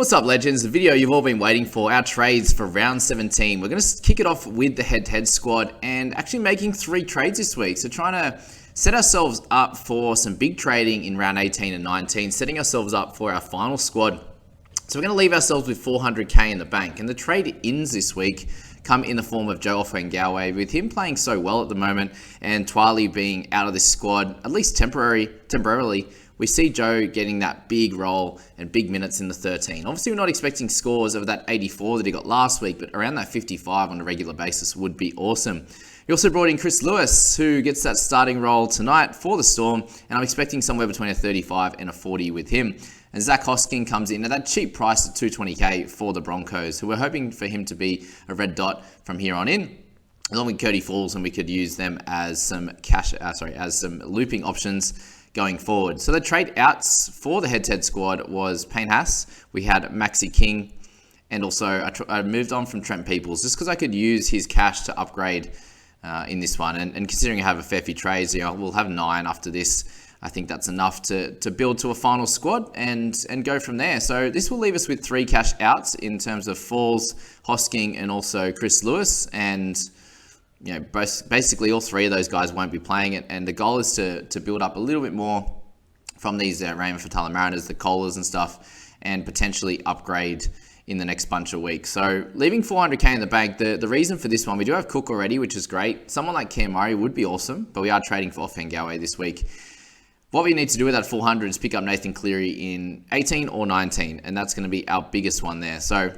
What's up, legends? The video you've all been waiting for, our trades for round 17. We're going to kick it off with the head-to-head squad and actually making 3 trades this week. So trying to set ourselves up for some big trading in round 18 and 19, setting ourselves up for our final squad. So we're going to leave ourselves with 400k in the bank. And the trade-ins this week come in the form of Joe Offengawe, with him playing so well at the moment and Twiley being out of this squad, at least temporarily. We see Joe getting that big role and big minutes in the 13. Obviously, we're not expecting scores of that 84 that he got last week, but around that 55 on a regular basis would be awesome. We also brought in Chris Lewis, who gets that starting role tonight for the Storm, and I'm expecting somewhere between a 35 and a 40 with him. And Zach Hosking comes in at that cheap price at 220k for the Broncos, who we're hoping for him to be a red dot from here on in. Along with Cody Falls, and we could use them as some some looping options going forward. So the trade outs for the head-to-head squad was Payne Haas. We had Maxi King, and also I moved on from Trent Peoples just because I could use his cash to upgrade in this one. And considering I have a fair few trades, we'll have 9 after this. I think that's enough to build to a final squad and go from there. So this will leave us with 3 cash outs in terms of Falls, Hosking, and also Chris Lewis. And basically all 3 of those guys won't be playing it, and the goal is to build up a little bit more from these Raymond Fatala Mariners, the Kohlers and stuff, and potentially upgrade in the next bunch of weeks. So leaving 400k in the bank, the reason for this one, we do have Cook already, which is great. Someone like Cam Murray would be awesome, but we are trading for Offengawe this week. What we need to do with that 400 is pick up Nathan Cleary in 18 or 19, and that's going to be our biggest one there. So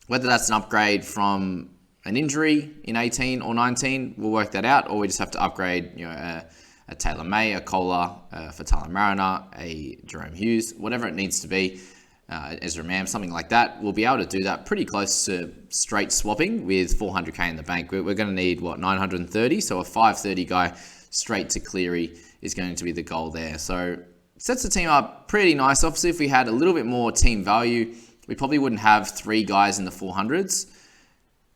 whether that's an upgrade from an injury in 18 or 19, we'll work that out, or we just have to upgrade, a Taylor May, a Kohler, for Fatala Mariner, a Jerome Hughes, whatever it needs to be, Ezra Mam, something like that. We'll be able to do that pretty close to straight swapping with 400k in the bank. We're going to need, 930? So a 530 guy straight to Cleary is going to be the goal there. So sets the team up pretty nice. Obviously, if we had a little bit more team value, we probably wouldn't have 3 guys in the 400s,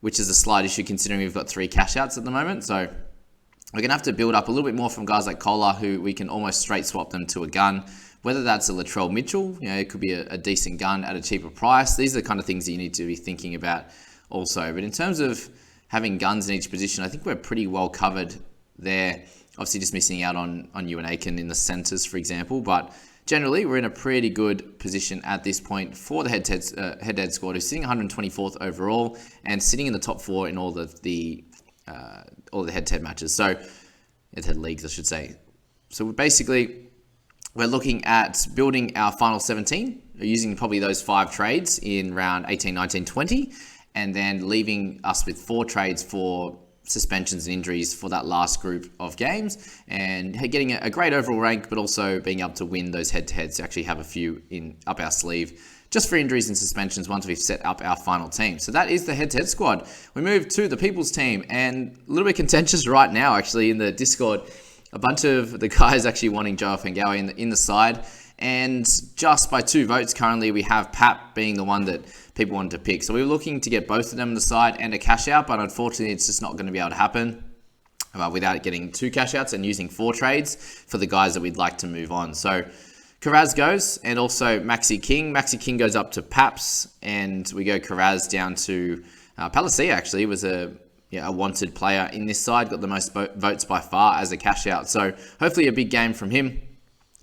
which is a slight issue considering we've got 3 cash outs at the moment. So we're going to have to build up a little bit more from guys like Kohler, who we can almost straight swap them to a gun. Whether that's a Latrell Mitchell, it could be a decent gun at a cheaper price. These are the kind of things that you need to be thinking about also. But in terms of having guns in each position, I think we're pretty well covered there. Obviously just missing out on Ewan Aiken in the centres, for example. But generally, we're in a pretty good position at this point for the head-to-head squad, who's sitting 124th overall and sitting in the top 4 in all the head-to-head matches. So, head-to-head leagues, I should say. So basically, we're looking at building our final 17, using probably those 5 trades in round 18, 19, 20, and then leaving us with 4 trades for suspensions and injuries for that last group of games, and getting a great overall rank, but also being able to win those head-to-heads to actually have a few up our sleeve just for injuries and suspensions once we've set up our final team. So that is the head-to-head squad. We move to the People's team, and a little bit contentious right now actually in the Discord. A bunch of the guys actually wanting Joe Offengawe in the side, and just by 2 votes currently we have Pap being the one that people wanted to pick. So we were looking to get both of them on the side and a cash out, but unfortunately it's just not going to be able to happen without getting 2 cash outs and using 4 trades for the guys that we'd like to move on. So Karaz goes, and also Maxi King. Maxi King goes up to Paps, and we go Karaz down to Palacia. Actually was a wanted player in this side, got the most votes by far as a cash out. So hopefully a big game from him.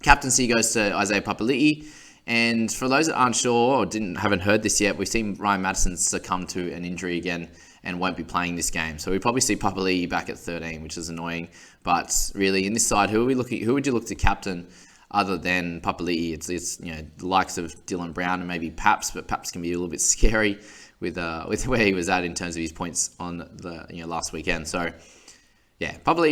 Captaincy goes to Isaiah Papali'i. And for those that aren't sure or haven't heard this yet, we've seen Ryan Madison succumb to an injury again and won't be playing this game. So we probably see Papali'i back at 13, which is annoying. But really, in this side, who would you look to captain other than Papali'i? It's the likes of Dylan Brown and maybe Paps, but Paps can be a little bit scary with where he was at in terms of his points on the last weekend. So yeah, Papali'i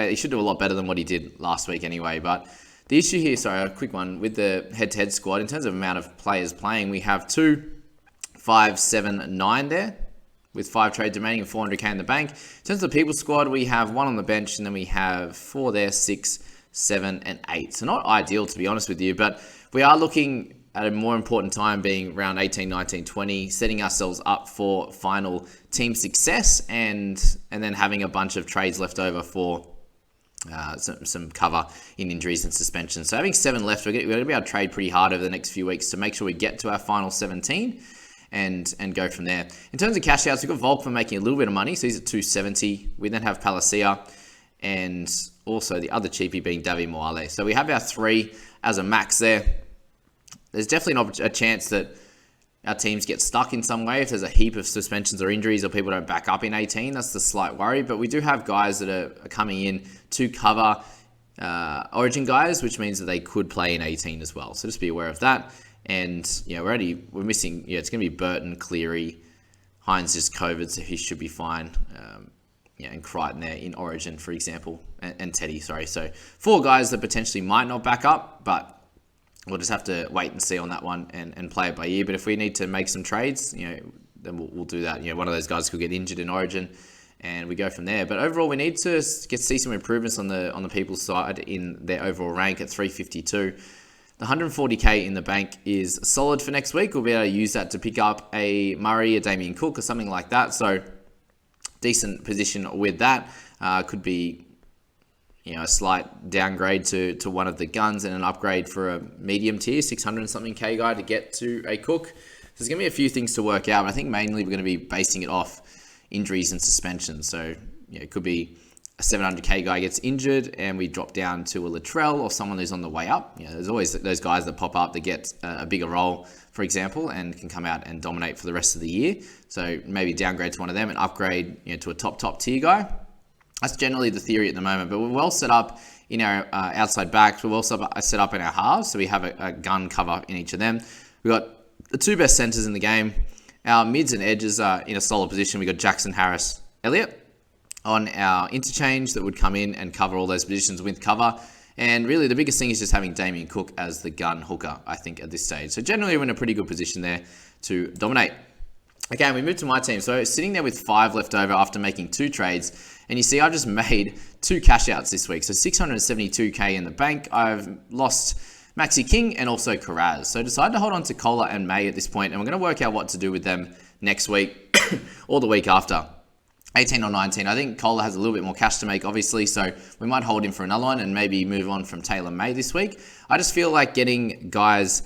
he should do a lot better than what he did last week anyway. But the issue here, a quick one, with the head-to-head squad, in terms of amount of players playing, we have 2, 5, 7, 9 there, with 5 trades remaining and 400k in the bank. In terms of the People squad, we have 1 on the bench, and then we have 4 there, 6, 7, and 8. So not ideal, to be honest with you, but we are looking at a more important time being round 18, 19, 20, setting ourselves up for final team success, and then having a bunch of trades left over for some cover in injuries and suspension. So having 7 left, we're going to be able to trade pretty hard over the next few weeks to make sure we get to our final 17 and go from there. In terms of cash outs, we've got Volkman making a little bit of money, so he's at 270. We then have Palacia and also the other cheapie being Davi Moale. So we have our 3 as a max there. There's definitely a chance that our teams get stuck in some way if there's a heap of suspensions or injuries or people don't back up in 18. That's the slight worry. But we do have guys that are coming in to cover Origin guys, which means that they could play in 18 as well. So just be aware of that. And we're missing. It's going to be Burton, Cleary, Hines just COVID, so he should be fine. And Crichton there in Origin, for example, and Teddy. Sorry, so 4 guys that potentially might not back up, but we'll just have to wait and see on that one and play it by ear. But if we need to make some trades, then we'll do that. One of those guys could get injured in Origin, and we go from there. But overall, we need to see some improvements on the people's side in their overall rank at 352. The 140k in the bank is solid for next week. We'll be able to use that to pick up a Murray, a Damien Cook, or something like that. So decent position with that. Could be a slight downgrade to one of the guns and an upgrade for a medium tier 600 and something K guy to get to a Cook. So there's going to be a few things to work out. But I think mainly we're going to be basing it off injuries and suspension. So it could be a 700k guy gets injured and we drop down to a Latrell or someone who's on the way up. There's always those guys that pop up that get a bigger role, for example, and can come out and dominate for the rest of the year. So maybe downgrade to one of them and upgrade to a top tier guy. That's generally the theory at the moment, but we're well set up in our outside backs. We're well set up in our halves, so we have a gun cover in each of them. We've got the 2 best centers in the game. Our mids and edges are in a solid position. We've got Jackson, Harris, Elliott on our interchange that would come in and cover all those positions with cover. And really the biggest thing is just having Damien Cook as the gun hooker, I think, at this stage. So generally we're in a pretty good position there to dominate. Okay, we move to my team. So sitting there with 5 left over after making 2 trades. And you see I've just made 2 cash outs this week. So 672k in the bank. I've lost Maxi King and also Karaz. So I decided to hold on to Kohler and May at this point, and we're going to work out what to do with them next week or the week after. 18 or 19. I think Kohler has a little bit more cash to make, obviously, so we might hold him for another one and maybe move on from Taylor May this week. I just feel like getting guys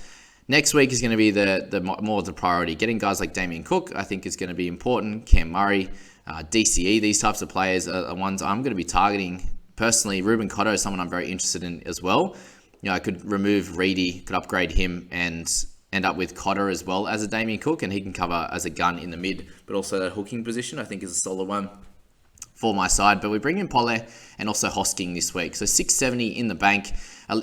next week is going to be the more of the priority. Getting guys like Damien Cook, I think, is going to be important. Cam Murray, DCE, these types of players are ones I'm going to be targeting personally. Ruben Cotto is someone I'm very interested in as well. I could remove Reedy, could upgrade him and end up with Cotter as well as a Damien Cook, and he can cover as a gun in the mid, but also that hooking position I think is a solid one for my side. But we bring in Pole and also Hosking this week. So 670 in the bank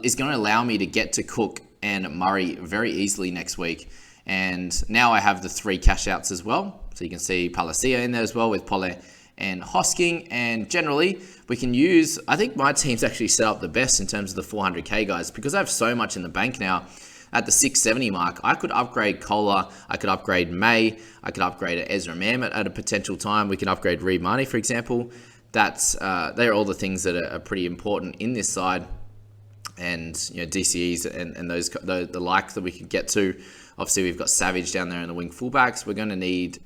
is going to allow me to get to Cook and Murray very easily next week. And now I have the 3 cash outs as well. So you can see Palacia in there as well with Pole and Hosking. And generally we can use, I think my team's actually set up the best in terms of the 400k guys, because I have so much in the bank now. At the 670 mark, I could upgrade Kohler, I could upgrade May, I could upgrade Ezra Mam at a potential time. We can upgrade Reed Marnie, for example. They're all the things that are pretty important in this side. And DCEs and those the like that we could get to. Obviously, we've got Savage down there in the wing fullbacks. We're going to need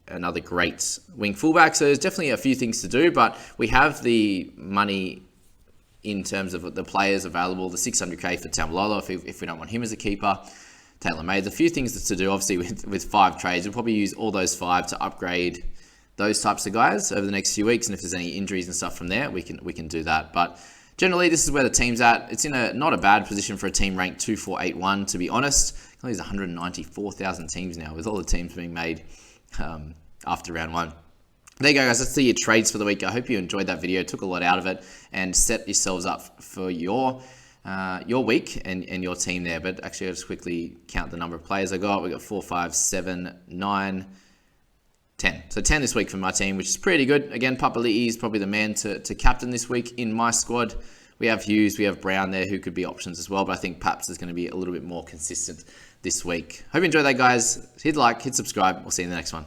another great wing fullback. So there's definitely a few things to do, but we have the money in terms of the players available. The 600k for Tamalolo if we don't want him as a keeper. Taylor May. There's a few things to do. Obviously, with 5 trades, we'll probably use all those 5 to upgrade those types of guys over the next few weeks. And if there's any injuries and stuff from there, we can do that. But generally, this is where the team's at. It's in not a bad position for a team ranked 2481, to be honest. There's 194,000 teams now, with all the teams being made after round 1. There you go, guys. That's your trades for the week. I hope you enjoyed that video, took a lot out of it, and set yourselves up for your week and your team there. But actually, I'll just quickly count the number of players I got. We got 4, 5, 7, 9, 10. So 10 this week for my team, which is pretty good. Again, Papali'i is probably the man to captain this week in my squad. We have Hughes, we have Brown there, who could be options as well, but I think Paps is going to be a little bit more consistent this week. Hope you enjoyed that, guys. Hit like, hit subscribe. We'll see you in the next one.